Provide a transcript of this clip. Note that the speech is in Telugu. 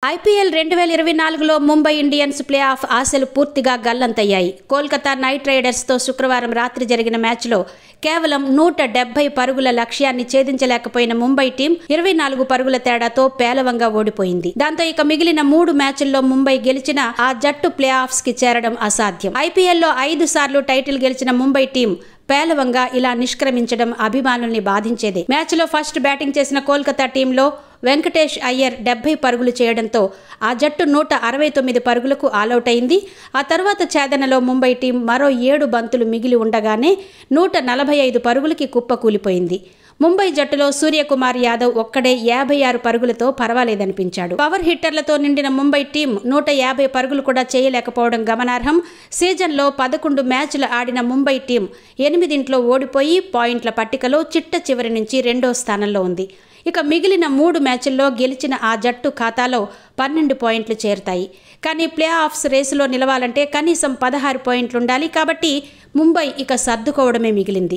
ఐపీఎల్ 2024లో ముంబై ఇండియన్స్ ప్లే ఆఫ్ ఆశలు పూర్తిగా గల్లంతయ్యాయి. కోల్కతా నైట్ రైడర్స్తో శుక్రవారం రాత్రి జరిగిన మ్యాచ్లో కేవలం 170 పరుగుల లక్ష్యాన్ని ఛేదించలేకపోయిన ముంబై టీం 24 పరుగుల తేడాతో పేలవంగా ఓడిపోయింది. దాంతో ఇక మిగిలిన 3 మ్యాచ్ల్లో ముంబై గెలిచినా ఆ జట్టు ప్లే ఆఫ్స్ కి చేరడం అసాధ్యం. ఐపీఎల్లో 5 సార్లు టైటిల్ గెలిచిన ముంబై టీం పేలవంగా ఇలా నిష్క్రమించడం అభిమానుల్ని బాధించేదే. మ్యాచ్లో ఫస్ట్ బ్యాటింగ్ చేసిన కోల్కతా టీంలో వెంకటేష్ అయ్యర్ 70 పరుగులు చేయడంతో ఆ జట్టు 169 పరుగులకు ఆలౌట్ అయింది. ఆ తర్వాత ఛేదనలో ముంబై టీం మరో 7 బంతులు మిగిలి ఉండగానే 145 పరుగులకి కుప్పకూలిపోయింది. ముంబై జట్టులో సూర్యకుమార్ యాదవ్ ఒక్కడే 56 పరుగులతో పర్వాలేదనిపించాడు. పవర్ హిట్టర్లతో నిండిన ముంబై టీం 150 పరుగులు కూడా చేయలేకపోవడం గమనార్హం. సీజన్లో 11 మ్యాచ్లు ఆడిన ముంబై టీం 8 ఓడిపోయి పాయింట్ల పట్టికలో చిట్ట చివరి నుంచి 2వ స్థానంలో ఉంది. ఇక మిగిలిన 3 మ్యాచ్ల్లో గెలిచిన ఆ జట్టు ఖాతాలో 12 పాయింట్లు చేరుతాయి. కానీ ప్లే ఆఫ్స్ రేసులో నిలవాలంటే కనీసం 16 పాయింట్లుండాలి. కాబట్టి ముంబై ఇక సర్దుకోవడమే మిగిలింది.